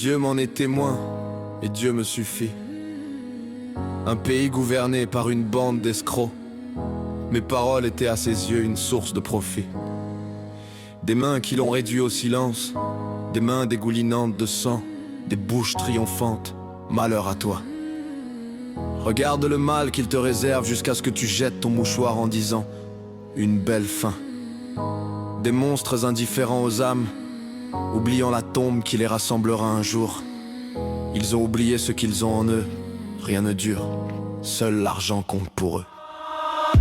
Dieu m'en est témoin, et Dieu me suffit. Un pays gouverné par une bande d'escrocs. Mes paroles étaient à ses yeux une source de profit. Des mains qui l'ont réduit au silence, des mains dégoulinantes de sang, des bouches triomphantes, malheur à toi. Regarde le mal qu'il te réserve jusqu'à ce que tu jettes ton mouchoir en disant une belle fin. Des monstres indifférents aux âmes, oubliant la tombe qui les rassemblera un jour. Ils ont oublié ce qu'ils ont en eux, rien ne dure, seul l'argent compte pour eux.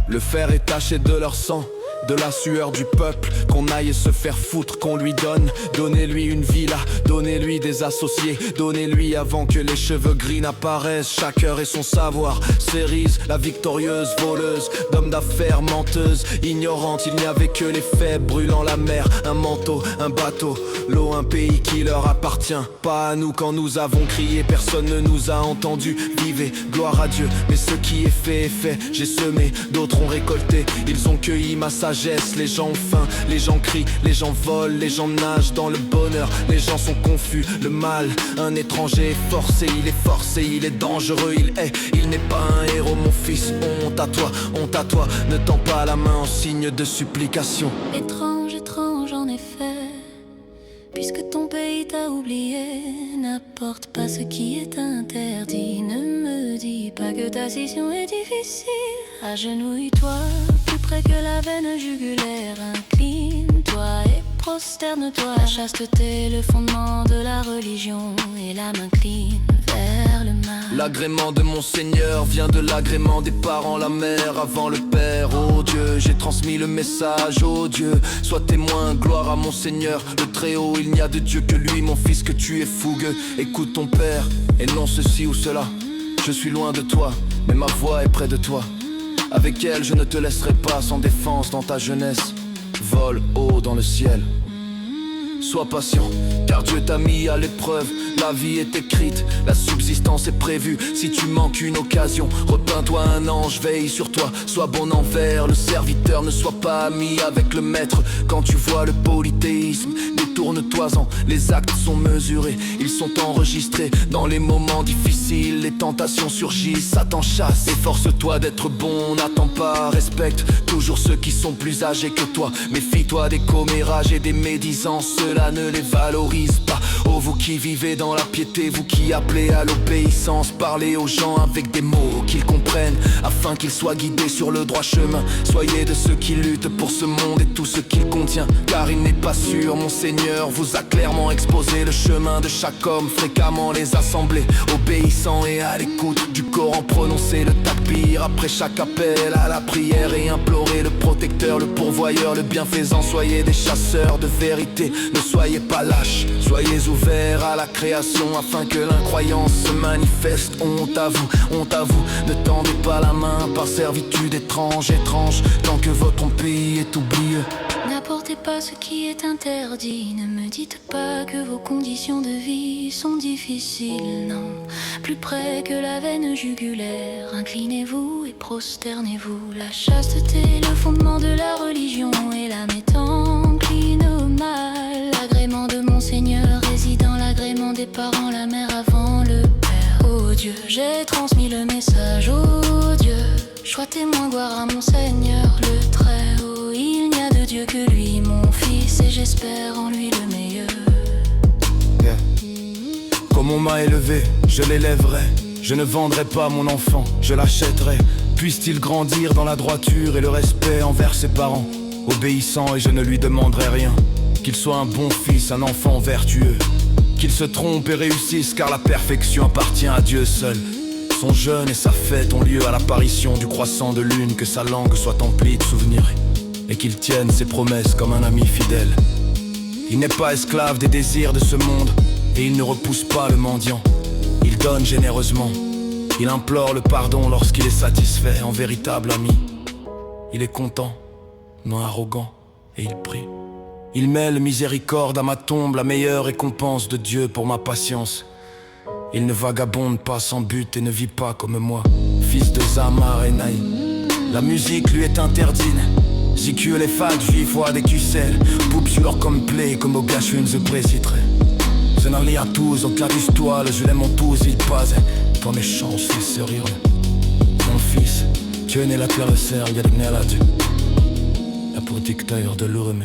Le fer est taché de leur sang, de la sueur du peuple, qu'on aille se faire foutre, qu'on lui donne. Donnez-lui une villa, donnez-lui des associés, donnez-lui avant que les cheveux gris n'apparaissent. Chaque heure et son savoir, Cérise, la victorieuse voleuse, d'hommes d'affaires menteuse, ignorante, il n'y avait que les faibles brûlant la mer. Un manteau, un bateau, l'eau, un pays qui leur appartient. Pas à nous quand nous avons crié, personne ne nous a entendus. Vivez, gloire à Dieu, mais ce qui est fait, j'ai semé, d'autres ont récolté, ils ont cueilli ma sagesse. Les gens ont faim, les gens crient, les gens volent, les gens nagent dans le bonheur, les gens sont confus, le mal, un étranger est forcé, il est dangereux, il n'est pas un héros mon fils, honte à toi, ne tends pas la main en signe de supplication. Étrange, étrange en effet, puisque ton pays t'a oublié, n'apporte pas ce qui est interdit, ne me dis pas que ta scission est difficile, agenouille-toi. Plus près que la veine jugulaire, incline-toi et prosterne-toi. La chasteté, le fondement de la religion, et la main incline vers le mal. L'agrément de mon Seigneur vient de l'agrément des parents, la mère avant le père. Oh Dieu, j'ai transmis le message, oh Dieu, sois témoin, gloire à mon Seigneur, le Très-Haut, il n'y a de Dieu que lui, mon fils, que tu es fougueux. Écoute ton père, et non ceci ou cela. Je suis loin de toi, mais ma voix est près de toi. Avec elle, je ne te laisserai pas sans défense dans ta jeunesse. Vole haut dans le ciel. Sois patient, car Dieu t'a mis à l'épreuve. La vie est écrite, la subsistance est prévue. Si tu manques une occasion, repeins-toi un ange, veille sur toi. Sois bon envers le serviteur, ne sois pas ami avec le maître. Quand tu vois le polythéisme, détourne-toi-en. Les actes sont mesurés, ils sont enregistrés. Dans les moments difficiles, les tentations surgissent. Satan chasse, efforce-toi d'être bon, n'attends pas, respecte toujours ceux qui sont plus âgés que toi. Méfie-toi des commérages et des médisants, cela ne les valorise pas. Oh vous qui vivez dans la piété, vous qui appelez à l'obéissance, parlez aux gens avec des mots qu'ils comprennent, afin qu'ils soient guidés sur le droit chemin. Soyez de ceux qui luttent pour ce monde et tout ce qu'il contient, car il n'est pas sûr, mon Seigneur vous a clairement exposé le chemin de chaque homme, fréquemment les assemblées, obéissant et à l'écoute du Coran, prononcer le takbir après chaque appel à la prière et implorer le protecteur, le pourvoyeur, le bienfaisant. Soyez des chasseurs de vérité, ne soyez pas lâches, soyez ouverts à la création afin que l'incroyance se manifeste. Honte à vous, ne tendez pas la main par servitude étrange, tant que votre pays est oublié. N'apportez pas ce qui est interdit, ne me dites pas que vos conditions de vie sont difficiles, non. Plus près que la veine jugulaire, inclinez-vous et prosternez-vous. La chasteté, le fondement de la religion, et l'âme est encline au mal. L'agrément de mon Seigneur réside dans l'agrément des parents, la mère avant le père. Oh Dieu, j'ai transmis le message, oh Dieu, sois témoin, gloire à mon Seigneur, le Très-Haut. Il n'y a de Dieu que lui, mon fils, et j'espère en lui le meilleur. Comme on m'a élevé, je l'élèverai. Je ne vendrai pas mon enfant, je l'achèterai. Puisse-t-il grandir dans la droiture et le respect envers ses parents, obéissant, et je ne lui demanderai rien. Qu'il soit un bon fils, un enfant vertueux, qu'il se trompe et réussisse, car la perfection appartient à Dieu seul. Son jeûne et sa fête ont lieu à l'apparition du croissant de lune. Que sa langue soit emplie de souvenirs et qu'il tienne ses promesses comme un ami fidèle. Il n'est pas esclave des désirs de ce monde, et il ne repousse pas le mendiant. Il donne généreusement, il implore le pardon lorsqu'il est satisfait. En véritable ami, il est content, non arrogant, et il prie. Il mêle miséricorde à ma tombe, la meilleure récompense de Dieu pour ma patience. Il ne vagabonde pas sans but et ne vit pas comme moi, fils de Zamar et Naïm. La musique lui est interdite. Ziku les fag, juif, des QCL. Poep sur leur complet, comme au gâche une ze précitrer. Se n'en lia tous, donc la toile, je l'aime en tous, il passe. Ton échange, c'est sérieux. Mon fils, tu es né la terre de serre, il y a de nella du. La pour dictateur de l'urme.